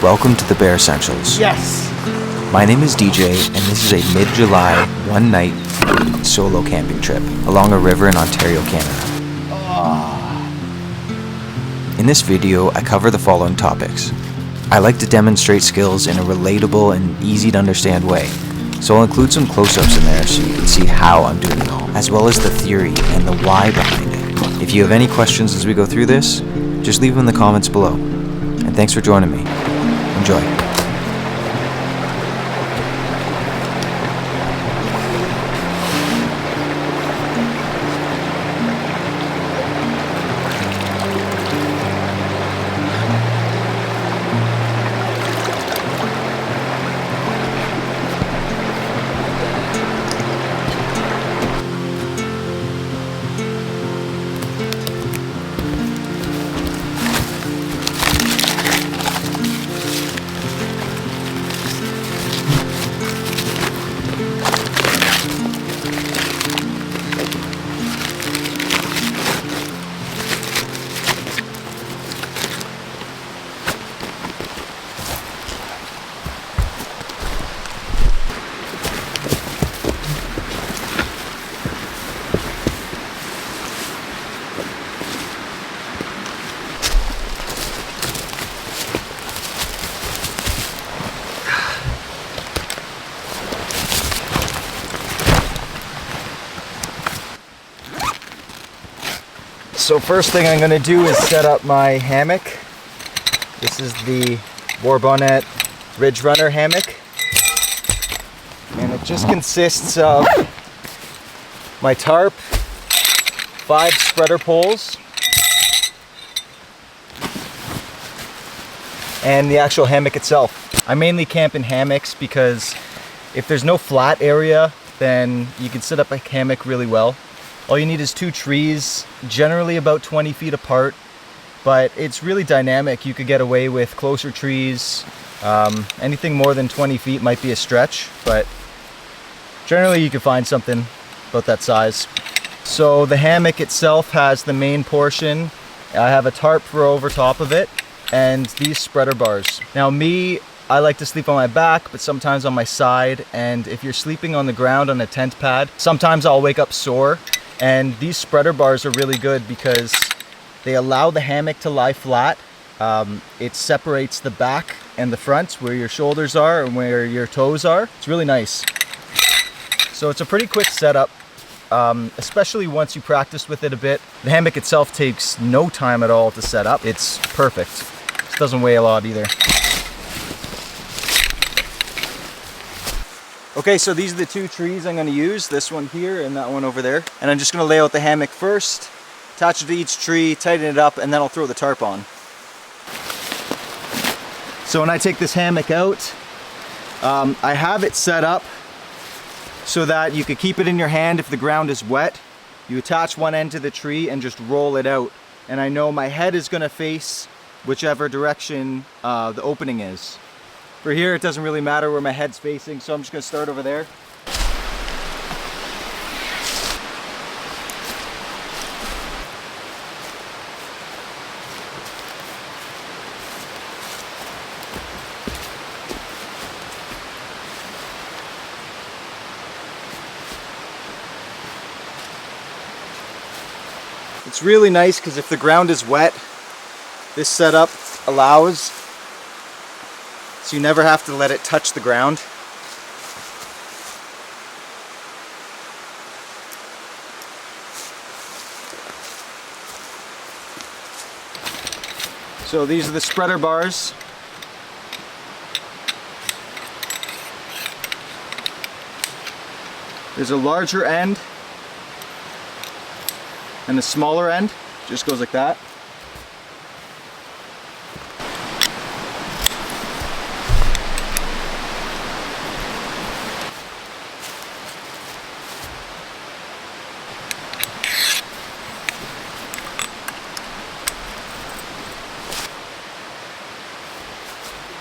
Welcome to the Bear Essentials. Yes! My name is DJ, and this is a mid-July, one-night solo camping trip along a river in Ontario, Canada. In this video, I cover the following topics. I like to demonstrate skills in a relatable and easy-to-understand way, so I'll include some close-ups in there so you can see how I'm doing it all, as well as the theory and the why behind it. If you have any questions as we go through this, just leave them in the comments below. And thanks for joining me. Enjoy. So first thing I'm going to do is set up my hammock. This is the Warbonnet Ridgerunner hammock. And it just consists of my tarp, 5 spreader poles, and the actual hammock itself. I mainly camp in hammocks because if there's no flat area, then you can set up a hammock really well. All you need is 2 trees, generally about 20 feet apart, but it's really dynamic. You could get away with closer trees. Anything more than 20 feet might be a stretch, but generally you can find something about that size. So the hammock itself has the main portion. I have a tarp for over top of it, and these spreader bars. Now I like to sleep on my back, but sometimes on my side, and if you're sleeping on the ground on a tent pad, sometimes I'll wake up sore. And these spreader bars are really good because they allow the hammock to lie flat. It separates the back and the front, where your shoulders are and where your toes are. It's really nice. So it's a pretty quick setup, especially once you practice with it a bit. The hammock itself takes no time at all to set up. It's perfect. It doesn't weigh a lot either. Okay, so these are the 2 trees I'm going to use, this one here and that one over there. And I'm just going to lay out the hammock first, attach it to each tree, tighten it up, and then I'll throw the tarp on. So when I take this hammock out, I have it set up so that you could keep it in your hand if the ground is wet. You attach one end to the tree and just roll it out. And I know my head is going to face whichever direction the opening is. For here, it doesn't really matter where my head's facing, so I'm just going to start over there. It's really nice because if the ground is wet, this setup allows so you never have to let it touch the ground. So these are the spreader bars. There's a larger end and a smaller end. Just goes like that.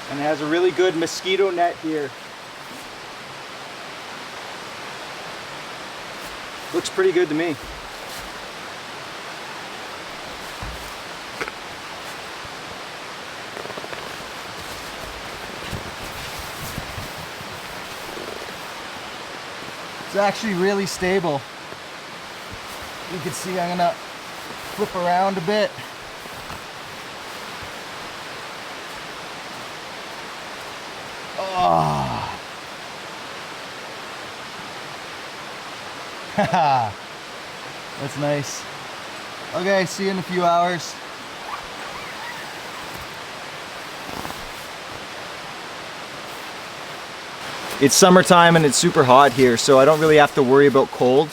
And it has a really good mosquito net here. Looks pretty good to me. actually really stable. You can see I'm gonna flip around a bit. Oh. That's nice. Okay, see you in a few hours. It's summertime and it's super hot here, so I don't really have to worry about cold.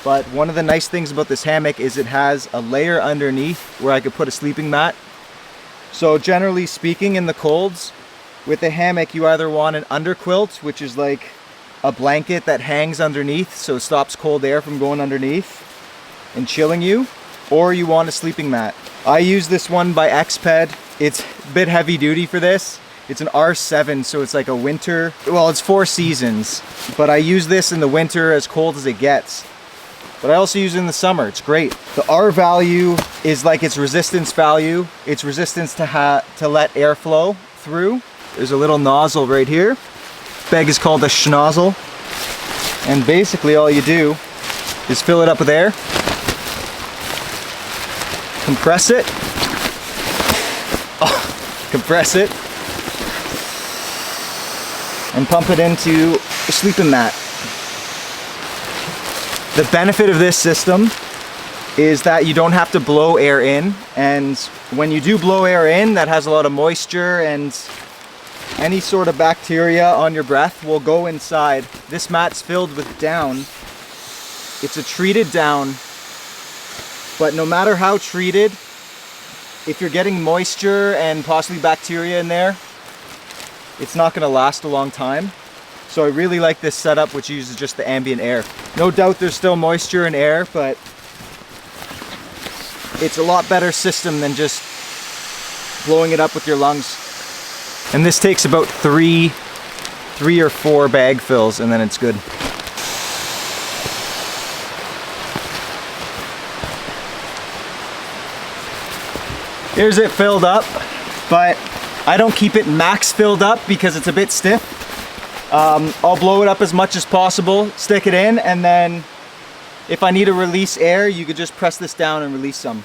But one of the nice things about this hammock is it has a layer underneath where I could put a sleeping mat. So generally speaking, in the colds, with a hammock you either want an underquilt, which is like a blanket that hangs underneath so it stops cold air from going underneath and chilling you, or you want a sleeping mat. I use this one by Exped. It's a bit heavy duty for this. It's an R7, so it's like a winter, well, it's 4 seasons, but I use this in the winter as cold as it gets. But I also use it in the summer, it's great. The R value is like its resistance value. It's resistance to let air flow through. There's a little nozzle right here. Bag is called a schnozzle. And basically all you do is fill it up with air, compress it, compress it, and pump it into a sleeping mat. The benefit of this system is that you don't have to blow air in, and when you do blow air in, that has a lot of moisture and any sort of bacteria on your breath will go inside. This mat's filled with down. It's a treated down, but no matter how treated, if you're getting moisture and possibly bacteria in there, it's not going to last a long time. So I really like this setup, which uses just the ambient air. No doubt there's still moisture and air, but it's a lot better system than just blowing it up with your lungs. And this takes about three or four bag fills, and then it's good. Here's it filled up, but I don't keep it max filled up because it's a bit stiff. I'll blow it up as much as possible, stick it in, and then if I need to release air, you could just press this down and release some.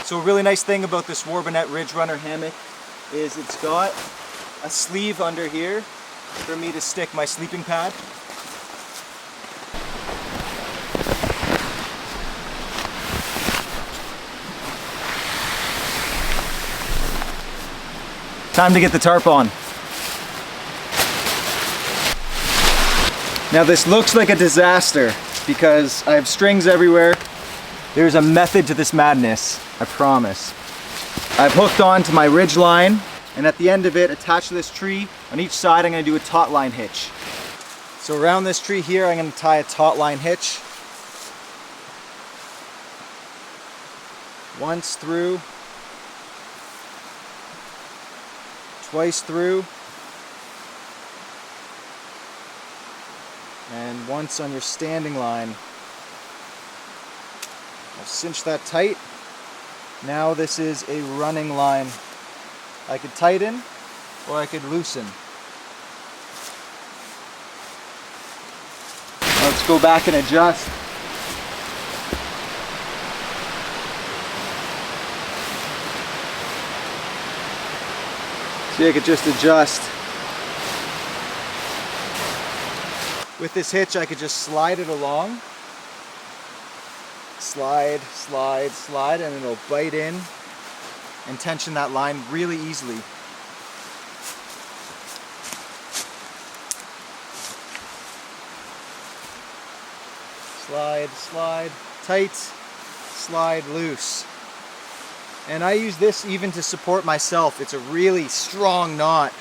So a really nice thing about this Warbonnet Ridgerunner hammock is it's got a sleeve under here for me to stick my sleeping pad. Time to get the tarp on. Now this looks like a disaster because I have strings everywhere. There's a method to this madness, I promise. I've hooked on to my ridge line, and at the end of it, attached to this tree, on each side I'm going to do a taut line hitch. So around this tree here, I'm going to tie a taut line hitch. Once through. Twice through, and once on your standing line. I'll cinch that tight. Now this is a running line. I could tighten or I could loosen. Now let's go back and adjust. See, I could just adjust. With this hitch, I could just slide it along. Slide, slide, slide, and it'll bite in and tension that line really easily. Slide, slide, tight, slide, loose. And I use this even to support myself. It's a really strong knot.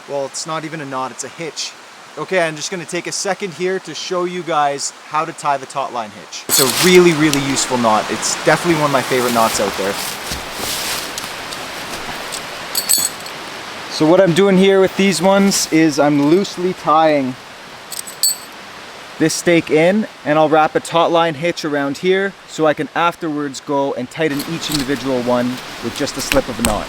Well, it's not even a knot, it's a hitch. Okay, I'm just gonna take a second here to show you guys how to tie the taut line hitch. It's a really, really useful knot. It's definitely one of my favorite knots out there. So what I'm doing here with these ones is I'm loosely tying this stake in, and I'll wrap a taut line hitch around here so I can afterwards go and tighten each individual one with just a slip of a knot.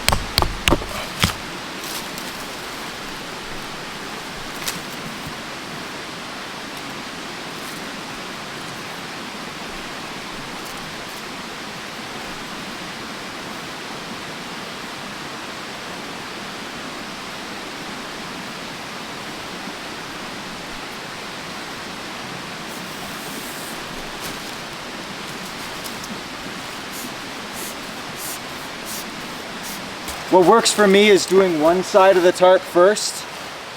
What works for me is doing one side of the tarp first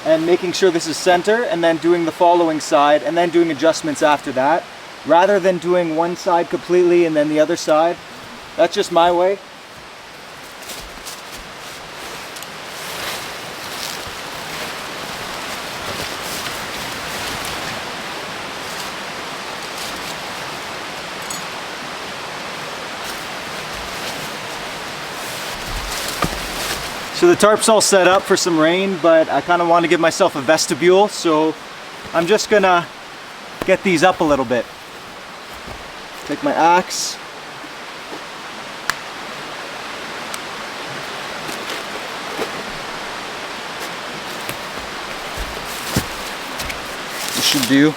and making sure this is center, and then doing the following side and then doing adjustments after that, rather than doing one side completely and then the other side. That's just my way. So the tarp's all set up for some rain, but I kind of want to give myself a vestibule, so I'm just gonna get these up a little bit. Take my axe. This should do.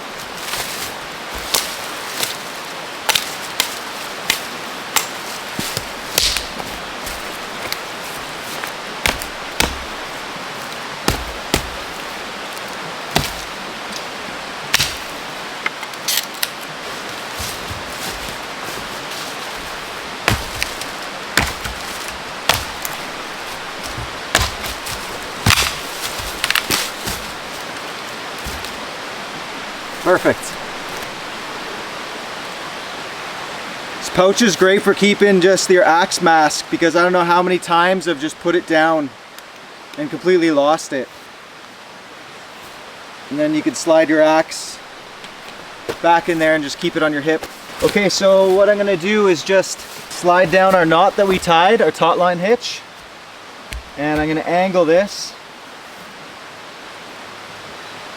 Perfect. This pouch is great for keeping just your axe mask, because I don't know how many times I've just put it down and completely lost it. And then you can slide your axe back in there and just keep it on your hip. Okay, so what I'm gonna do is just slide down our knot that we tied, our taut line hitch. And I'm gonna angle this.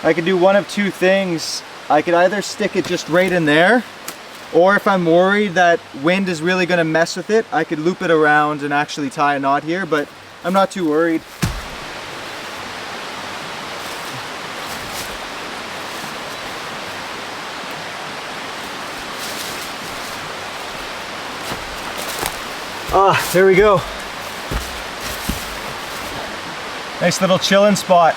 I can do one of two things. I could either stick it just right in there, or if I'm worried that wind is really gonna mess with it, I could loop it around and actually tie a knot here, but I'm not too worried. Ah, there we go. Nice little chilling spot.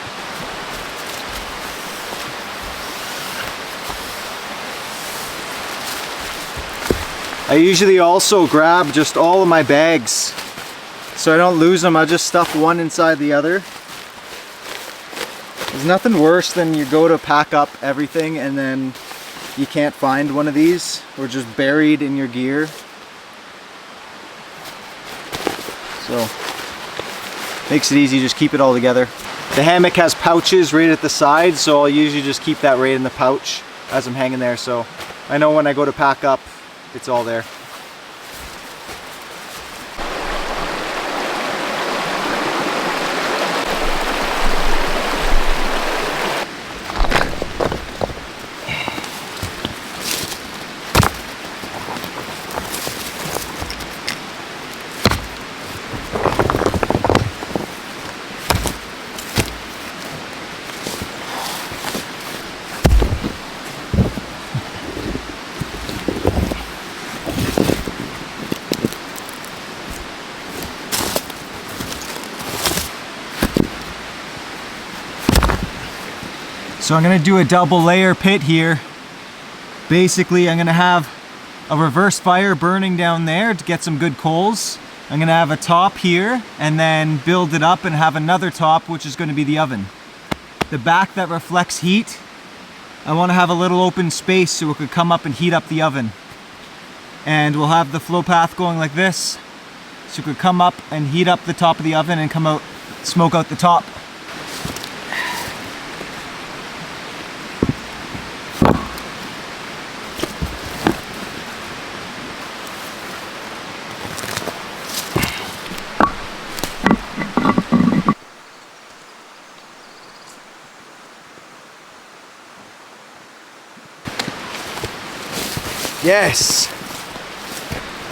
I usually also grab just all of my bags so I don't lose them. I just stuff one inside the other. There's nothing worse than you go to pack up everything and then you can't find one of these, or just buried in your gear. So makes it easy, just keep it all together. The hammock has pouches right at the side, so I'll usually just keep that right in the pouch as I'm hanging there, so I know when I go to pack up, it's all there. So I'm gonna do a double layer pit here. Basically, I'm gonna have a reverse fire burning down there to get some good coals. I'm gonna have a top here and then build it up and have another top, which is gonna be the oven. The back that reflects heat, I wanna have a little open space so it could come up and heat up the oven. And we'll have the flow path going like this, so it could come up and heat up the top of the oven and come out, smoke out the top. Yes!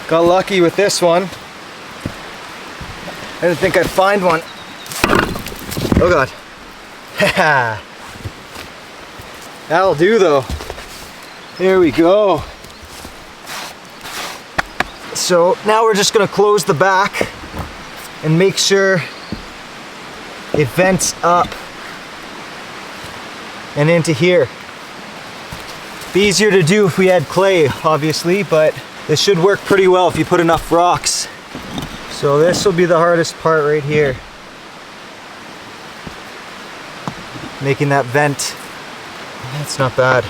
Got lucky with this one. I didn't think I'd find one. Oh god. Haha. That'll do though. There we go. So now we're just gonna close the back and make sure it vents up and into here. Be easier to do if we had clay, obviously, but this should work pretty well if you put enough rocks. So this will be the hardest part right here. Making that vent. That's not bad.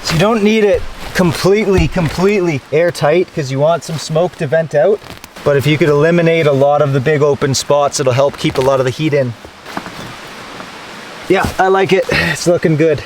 So you don't need it completely airtight because you want some smoke to vent out. But if you could eliminate a lot of the big open spots, it'll help keep a lot of the heat in. Yeah, I like it. It's looking good.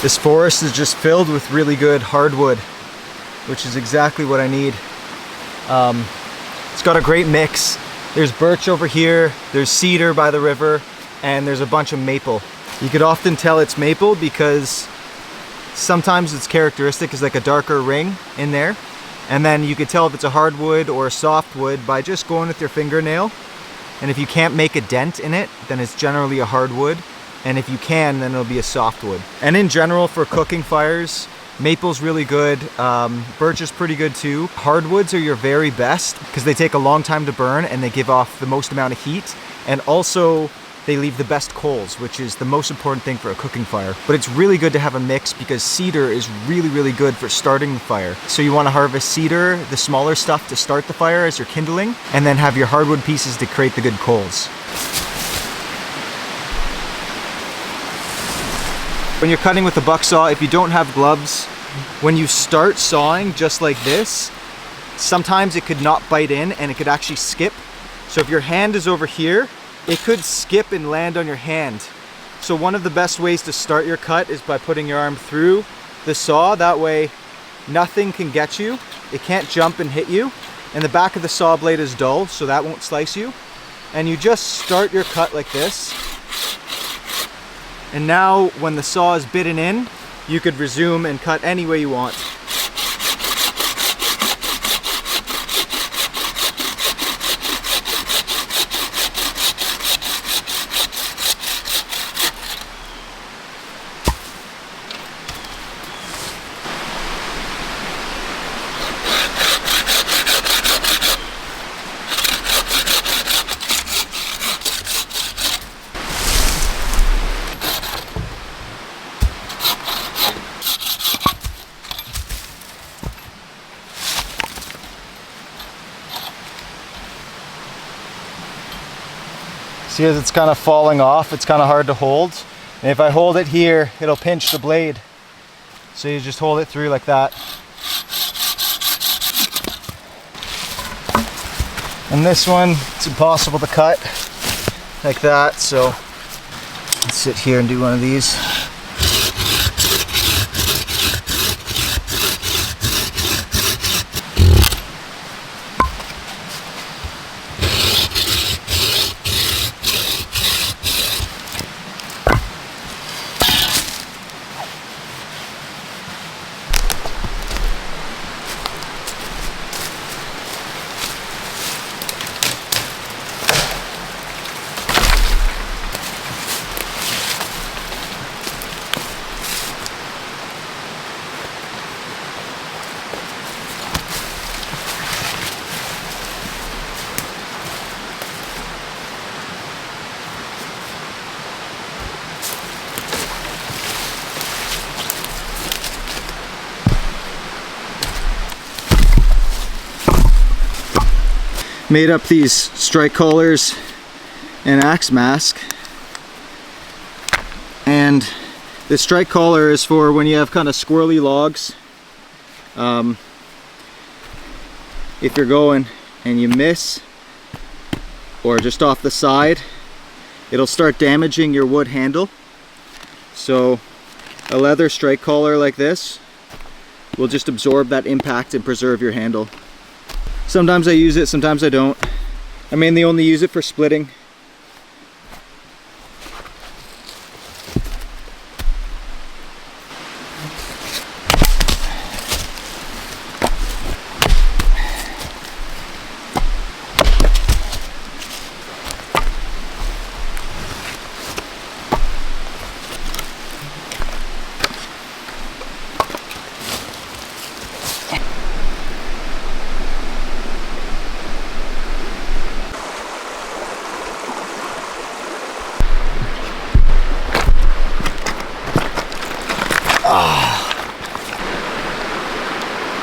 This forest is just filled with really good hardwood, which is exactly what I need. It's got a great mix. There's birch over here, there's cedar by the river, and there's a bunch of maple. You could often tell it's maple because sometimes its characteristic is like a darker ring in there. And then you could tell if it's a hardwood or a softwood by just going with your fingernail. And if you can't make a dent in it, then it's generally a hardwood. And if you can, then it'll be a softwood. And in general, for cooking fires, maple's really good. Birch is pretty good too. Hardwoods are your very best because they take a long time to burn and they give off the most amount of heat. And also, they leave the best coals, which is the most important thing for a cooking fire. But it's really good to have a mix because cedar is really good for starting the fire. So you want to harvest cedar, the smaller stuff, to start the fire as you're kindling, and then have your hardwood pieces to create the good coals. When you're cutting with a bucksaw, if you don't have gloves, when you start sawing just like this, sometimes it could not bite in and it could actually skip. So if your hand is over here, it could skip and land on your hand. So one of the best ways to start your cut is by putting your arm through the saw. That way nothing can get you. It can't jump and hit you. And the back of the saw blade is dull, so that won't slice you. And you just start your cut like this. And now when the saw is bitten in, you could resume and cut any way you want. See, as it's kind of falling off, it's kind of hard to hold. And if I hold it here, it'll pinch the blade. So you just hold it through like that. And this one, it's impossible to cut like that. So let's sit here and do one of these. made up these strike collars and axe mask. And the strike collar is for when you have kind of squirrely logs. If you're going and you miss, or just off the side, it'll start damaging your wood handle. So a leather strike collar like this will just absorb that impact and preserve your handle. Sometimes I use it, sometimes I don't. I mainly only use it for splitting.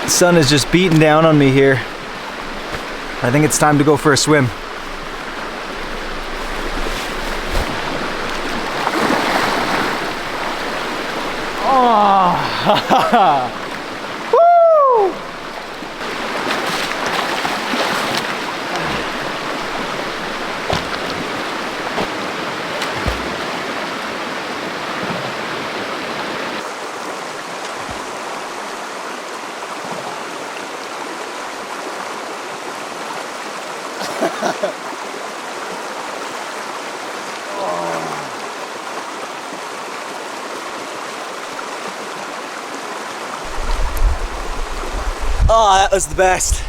The sun is just beating down on me here. I think it's time to go for a swim. Oh. Woo! Oh, that was the best.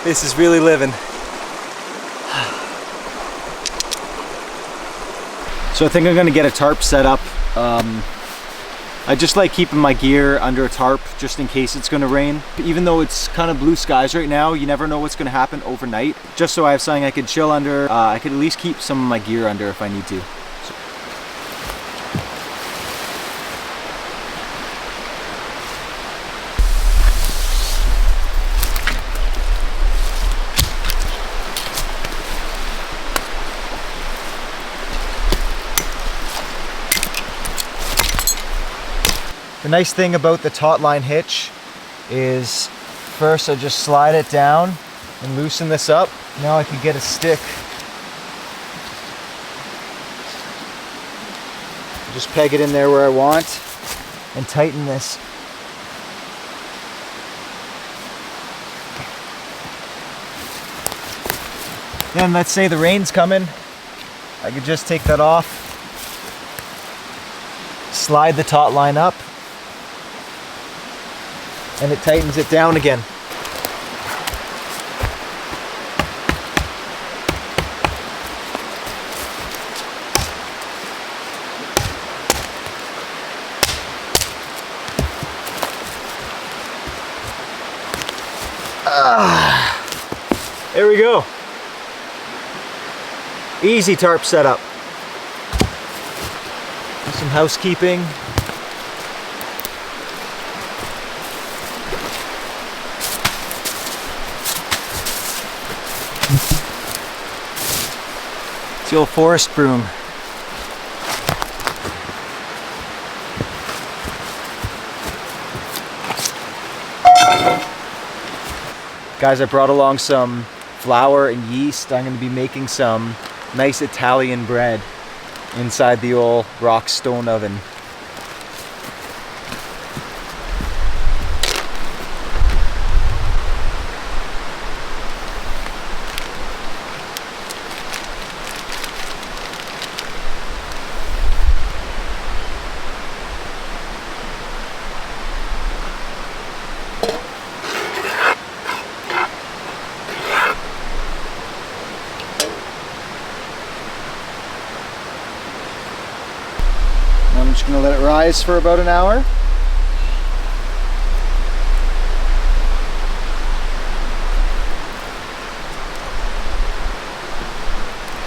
This is really living. So I think I'm gonna get a tarp set up. I just like keeping my gear under a tarp just in case it's gonna rain. Even though it's kind of blue skies right now, you never know what's gonna happen overnight. Just so I have something I could chill under. I could at least keep some of my gear under if I need to. The nice thing about the taut line hitch is first I just slide it down and loosen this up. Now I can get a stick. Just peg it in there where I want and tighten this. Then let's say the rain's coming. I could just take that off, slide the taut line up, and it tightens it down again. There we go. Easy tarp setup. Some housekeeping. It's the old forest broom. Guys, I brought along some flour and yeast. I'm going to be making some nice Italian bread inside the old rock stone oven. I'm just going to let it rise for about an hour.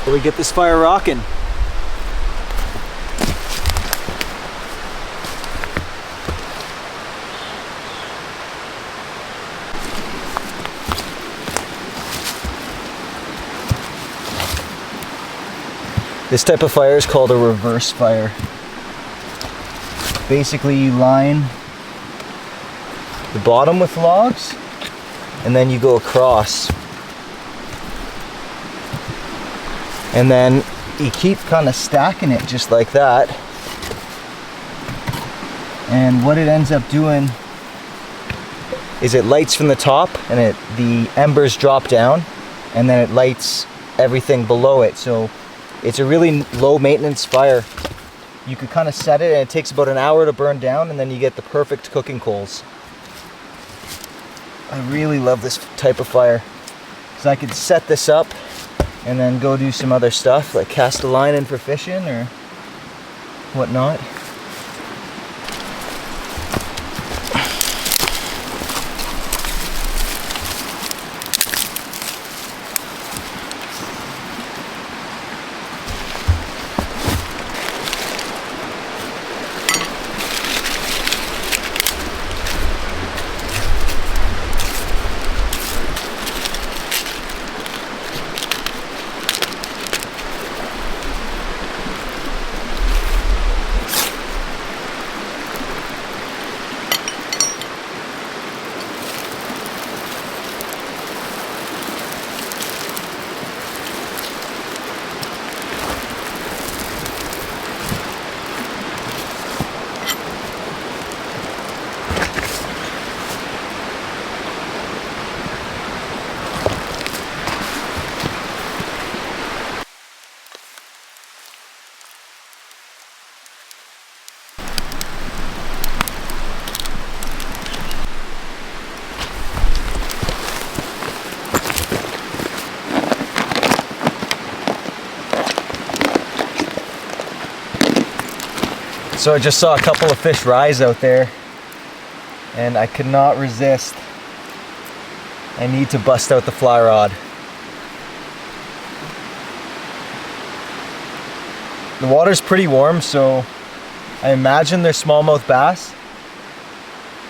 Till we get this fire rocking. This type of fire is called a reverse fire. Basically, you line the bottom with logs, and then you go across. And then you keep kind of stacking it just like that. And what it ends up doing is it lights from the top, and the embers drop down, and then it lights everything below it. So it's a really low maintenance fire. You could kind of set it, and it takes about an hour to burn down, and then you get the perfect cooking coals. I really love this type of fire, because I could set this up and then go do some other stuff, like cast a line in for fishing or whatnot. So I just saw a couple of fish rise out there, and I could not resist. I need to bust out the fly rod. The water's pretty warm, so I imagine they're smallmouth bass,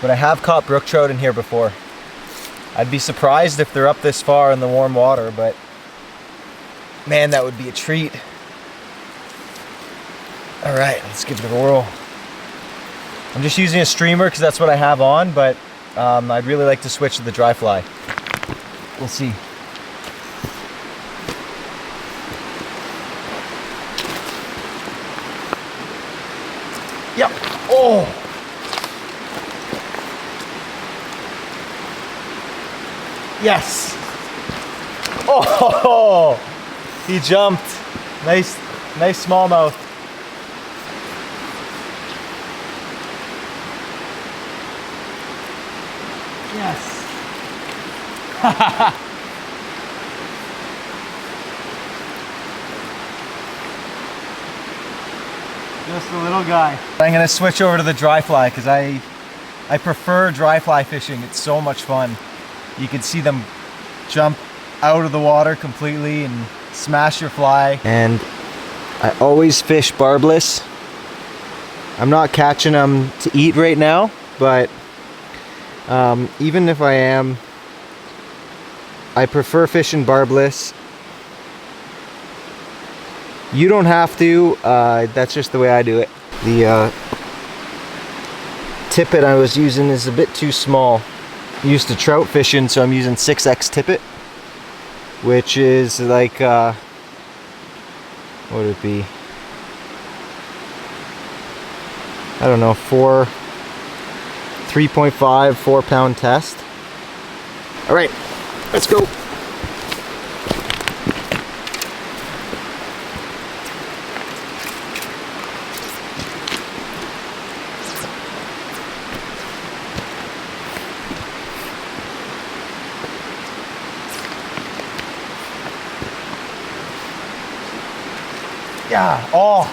but I have caught brook trout in here before. I'd be surprised if they're up this far in the warm water, but man, that would be a treat. All right, let's give it a whirl. I'm just using a streamer because that's what I have on, but I'd really like to switch to the dry fly. We'll see. Yep. Oh. Yes. Oh, he jumped. Nice smallmouth. Yes. Just a little guy. I'm gonna switch over to the dry fly because I prefer dry fly fishing. It's so much fun. You can see them jump out of the water completely and smash your fly. And I always fish barbless. I'm not catching them to eat right now, but even if I am, I prefer fishing barbless. You don't have to, that's just the way I do it. The tippet I was using is a bit too small. I'm used to trout fishing, so I'm using 6X tippet, which is like, what would it be? I don't know, 3.5, 4 pound test. All right, let's go. Yeah, oh.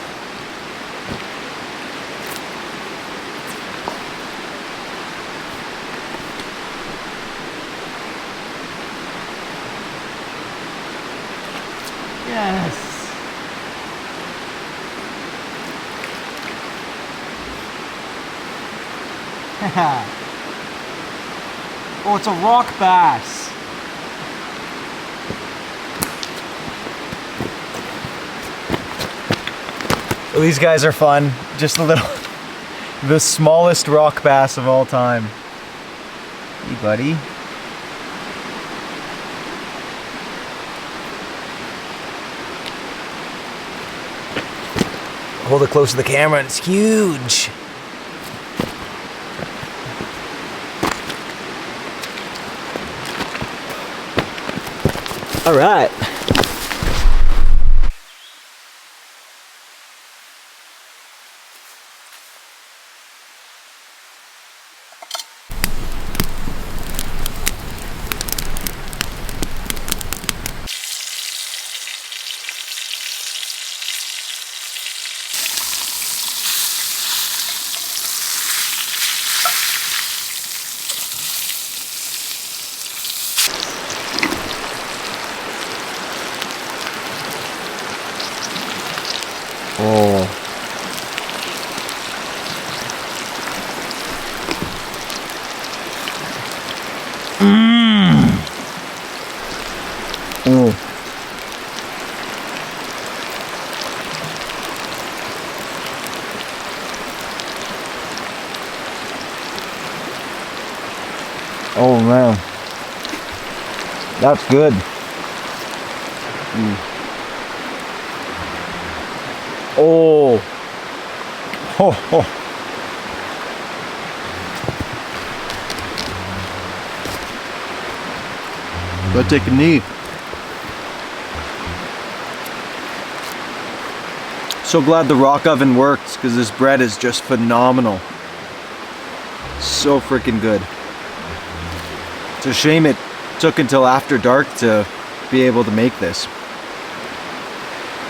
Yes. Oh, it's a rock bass. These guys are fun. Just a little, the smallest rock bass of all time. Hey, buddy. Hold it close to the camera and it's huge. All right. Oh. Oh. Oh man. That's good. Oh. Oh, oh. Gotta take a knee. So glad the rock oven works because this bread is just phenomenal. So freaking good. It's a shame it took until after dark to be able to make this.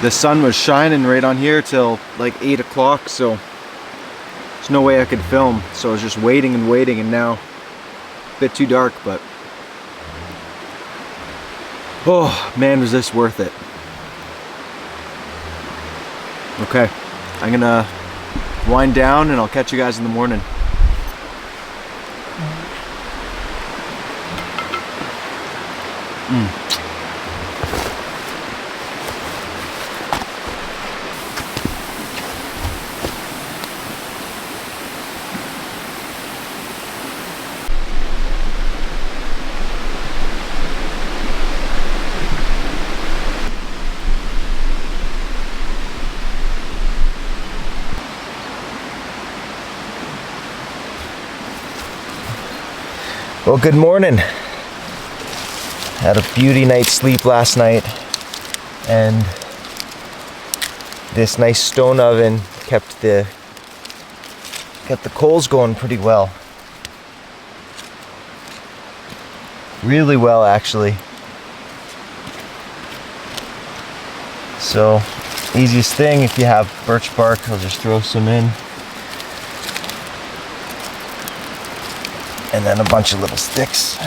The sun was shining right on here till like 8 o'clock, so there's no way I could film. So I was just waiting and waiting, and now a bit too dark, but oh man, was this worth it. Okay, I'm gonna wind down and I'll catch you guys in the morning. Well, good morning. Had a beauty night's sleep last night, and this nice stone oven kept the coals going pretty well. Really well, actually. So, easiest thing, if you have birch bark, I'll just throw some in. And then a bunch of little sticks.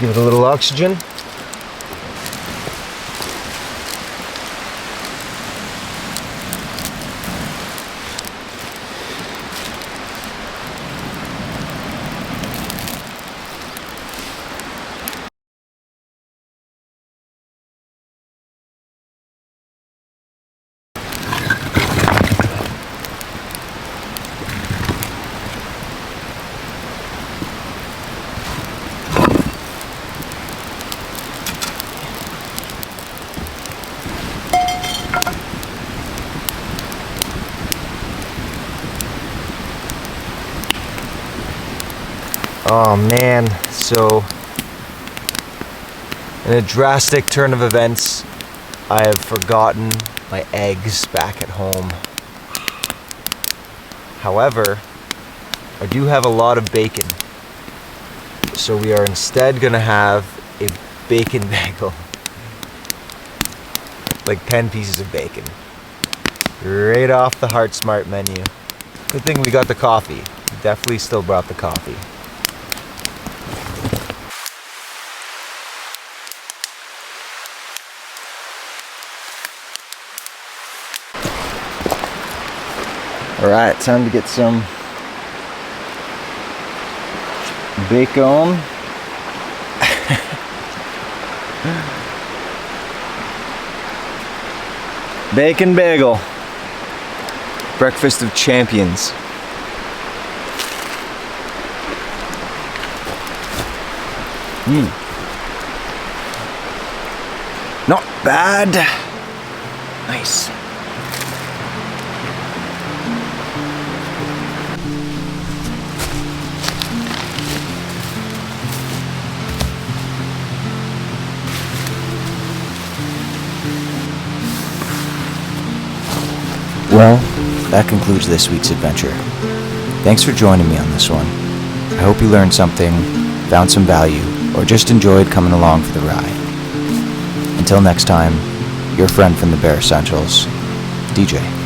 Give it a little oxygen. Oh man, so in a drastic turn of events, I have forgotten my eggs back at home. However, I do have a lot of bacon, so we are instead gonna have a bacon bagel. Like 10 pieces of bacon. Right off the Heart Smart menu. Good thing we got the coffee. Definitely still brought the coffee. Alright, time to get some Bacon. Bacon bagel. Breakfast of champions. Not bad. Nice. Well, that concludes this week's adventure. Thanks for joining me on this one. I hope you learned something, found some value, or just enjoyed coming along for the ride. Until next time, your friend from the Bare Essentials, DJ.